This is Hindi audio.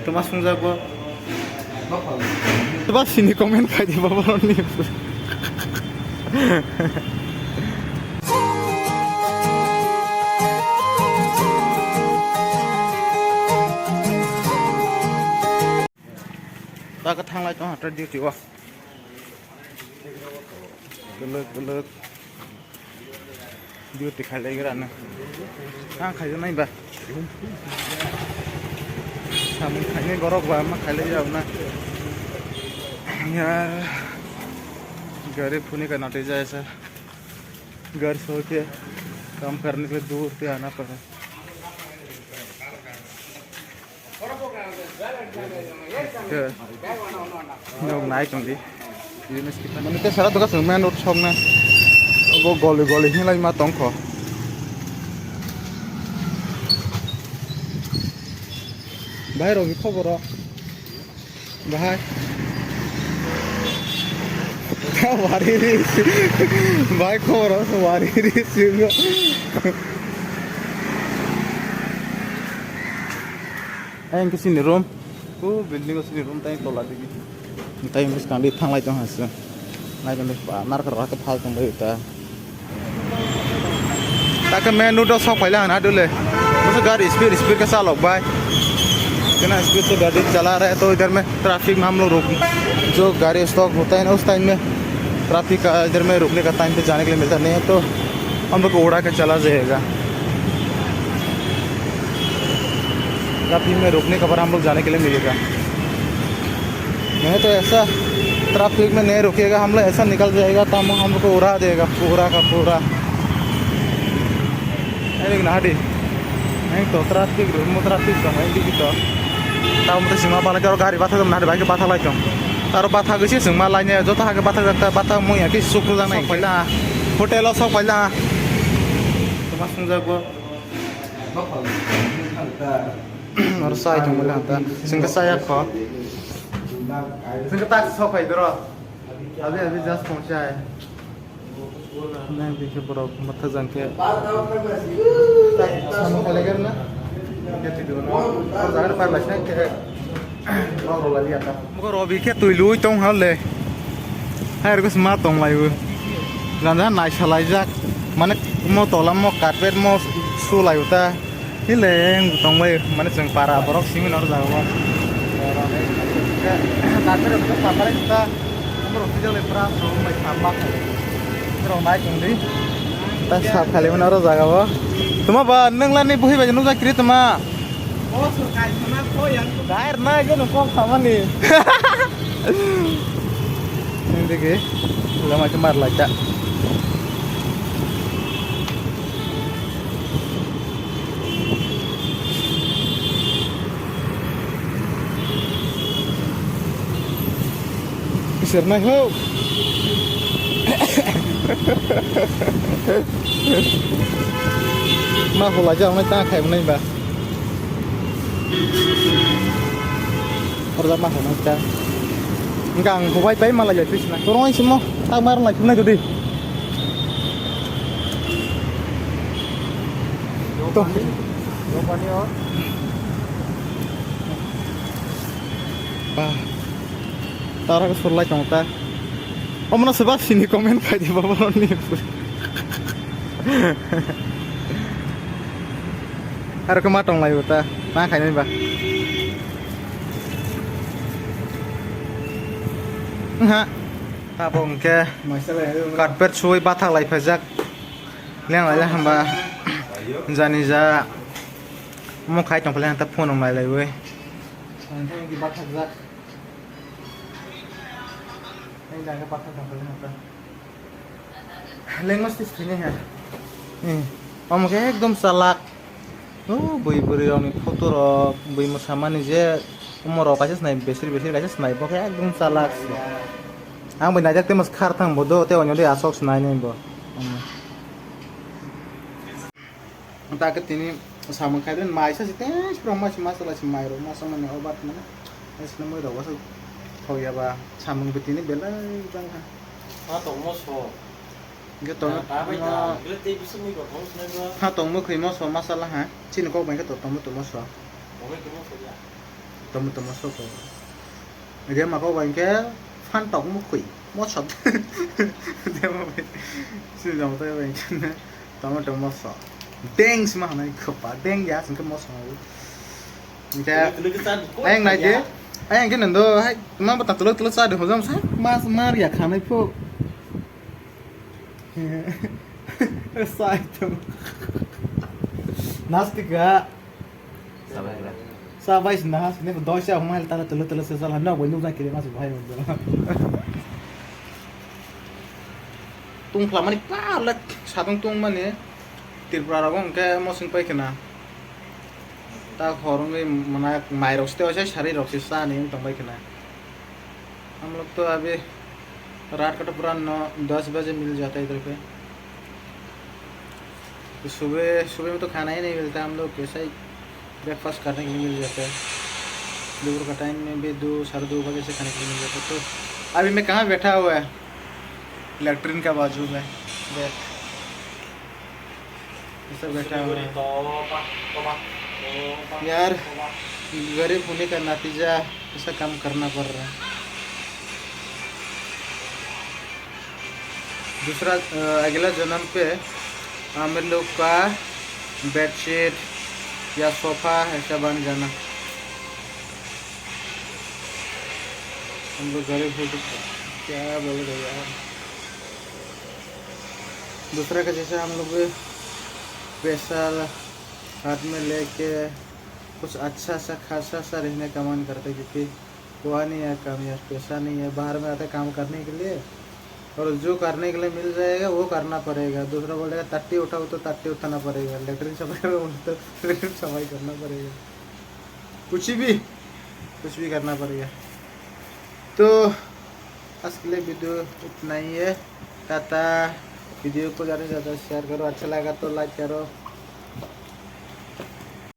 তোমার সংযাব তোমার সিনি কমেন্ট খাই দিব বলনি ta cái thang lại cho hạt ra đi chịu à gelek dia tikai lagi kan nah kayak mana bah sama kayaknya gorok bah mah kayak jauh nah यार गरीब होने का नतीजा है सर घर सो के काम करने पे दूर पे आना पड़ा लोग नाइट होंगी मैंने तो सारा दुकान मैं नोट शॉप में वो गोली गोली ही लगी मातों को भाई रोगी खबर हो भाई वारी भाई खबर हो वारी anh cái xin room cô building có xin room tay to là gì tay mình càng đi thang lại trong hạt sương lại trong đây bà mar cái cái phao trong đây ta cái menu đó sau phải là ना डले मुझे गाड़ी स्पीड के साथ लोग भाई क्या ना स्पीड से गाड़ी चला रहा है तो इधर में ट्रैफिक में हम लोग रोक जो गाड़ी स्टॉप होता है ना उस टाइम में ट्रैफिक का इधर में रुकने का टाइम पे जाने के लिए मिलता नहीं है तो हम लोग को उड़ा के चला जाएगा ट्रैफिक में रुकने का पर हम लोग जाने के लिए मिलेगा नहीं तो ऐसा ट्रैफिक में नहीं रुकेगा हम लोग ऐसा निकल जाएगा तो हम लोग को उड़ा देगा पूरा का पूरा नहीं नाडी नहीं तो ट्रैफिक समय दी तो ताऊ मतलब सिंगा पाला के गाड़ी बाथा नाडी भाई के बाथा लाई क्यों तारो बाथा गसी सिंगा लाइने जो तो हाके बाथा जाता बाथा मुई है कि सुक्र जाना पहला होटल सब पहला तुम्हारा संजाब और साइड में लाता सिंगा साया खा सिंगा ताक सब है इधर अभी जस्ट पहुंचा है नहीं देखिए बड़ा मत जान के सामने खा लेकर ना क्या चीज़ हो ना और ज़्यादा पर बचने के और रोला लिया था मुझे रोबी के तुई लुई तों हाल ले है रुक स्मार्ट तों लाइव जाना नाइस हलाई जाक माने मो तोला मो कारपेट मो सू लाइव था हिले तों लाइव माने जों पारा बरक सिमिन और जागो कारपेट तो पारा kita हमरो फिजल प्रा सो मै थामा रौ नाइ जोंदि ता साफ खालि मन और जागो तुमा बा नोंलानि बोहैबाय नु जाक्रि तुमा ओ सरकार थाना कोयान गायर ना गेनो कम खामानि देखे लमा के मार लाचा Sirna ho. Mà hồ lại cho ông ta khai bên bà. Ở ra mà hồ này ta. Gang hồ vai bay mà lại vậy Krishna. Tôi nói xem mo, tao mar lại chúng này đi. Tôi. Yo pani ho. Ba. तारा को सुरला चौंता और मना सुबह सिनी कमेंट खाई दे बाबा नहीं अरे कमा टोंग लाई होता ना खाई नहीं बा हाँ आप उनके कारपेट सुई बाथा लाई फैजाक लें लाई हम बा जानी जा मो खाई टोंग पहले तब फोन लाई लाई वे jangan pakai kabel apa lengos di sini ya om kayak ekdom salak bui buri om foto ro bui musama nih je umur apa sih naik besir aja naik pokoknya ekdom salak ang bui najak temas kartang bodoh teh onyo di asok senai nih bo entah ketini sama kayak dan maisa sih teh promosi masalah si mairo masa mana obat mana es nemu itu wasuk oh ya ba samung betini bela bang ha tong mo so ge tong ha tong mo khoi mo so masala ha chin ko bang ke tong mo so temu masuk kok dia mako bangke fan tong mu kui mo sot dia mau si dong tuh bangke temu masuk deng semua nih kepa deng ya singkat masuk kayak ayang lagi ayang kan endo hai emang betul telur sada hozam sa mas Maria खाने को sa itu नास्तिका साबाई नहास ने दोशा हमारे ताला तलो से साला ना वही नुजा के मास भाई मतलब तुम फ्लामनी पालक सातुं तुम माने त्रिपुरा रगों के मौसम पे केना ता खौरों में मना मायरोस्ते वैसे शरीर रोक्सी सा नहीं तुम पे केना हम लोग तो अभी रात का तो पूरा 9-10 बजे मिल जाता है इधर पे तो सुबह में तो खाना ही नहीं मिलता हम लोग कैसा ही ब्रेकफास्ट करने के लिए मिल जाता है दोपहर का टाइम में भी 2-2:30 बजे से खाने के लिए मिल जाता है तो अभी मैं कहाँ बैठा हुआ है लैट्रिन का बाजू में बैठ ऐसा बैठा हुआ है यार गरीब होने का नतीजा ऐसा काम करना पड़ रहा है दूसरा अगला जन्म पे हम लोग का बेडशीट या सोफा ऐसा बन जाना हम लोग गरीब हो तो क्या बोल रहे यार दूसरा का जैसे हम लोग पैसा हाथ में लेके कुछ अच्छा सा खासा सा रहने का मन करते क्योंकि हुआ नहीं है काम यार पैसा नहीं है बाहर में आते काम करने के लिए और जो करने के लिए मिल जाएगा वो करना पड़ेगा दूसरा बोलेगा तट्टी उठाओ तो तट्टी उठाना पड़ेगा लेटरिन सफाई करो तो लेटरिन सफाई करना पड़ेगा कुछ भी करना पड़ेगा तो आज के लिए वीडियो इतना ही है टाटा वीडियो को ज़्यादा से ज़्यादा शेयर करो अच्छा लगा तो लाइक करो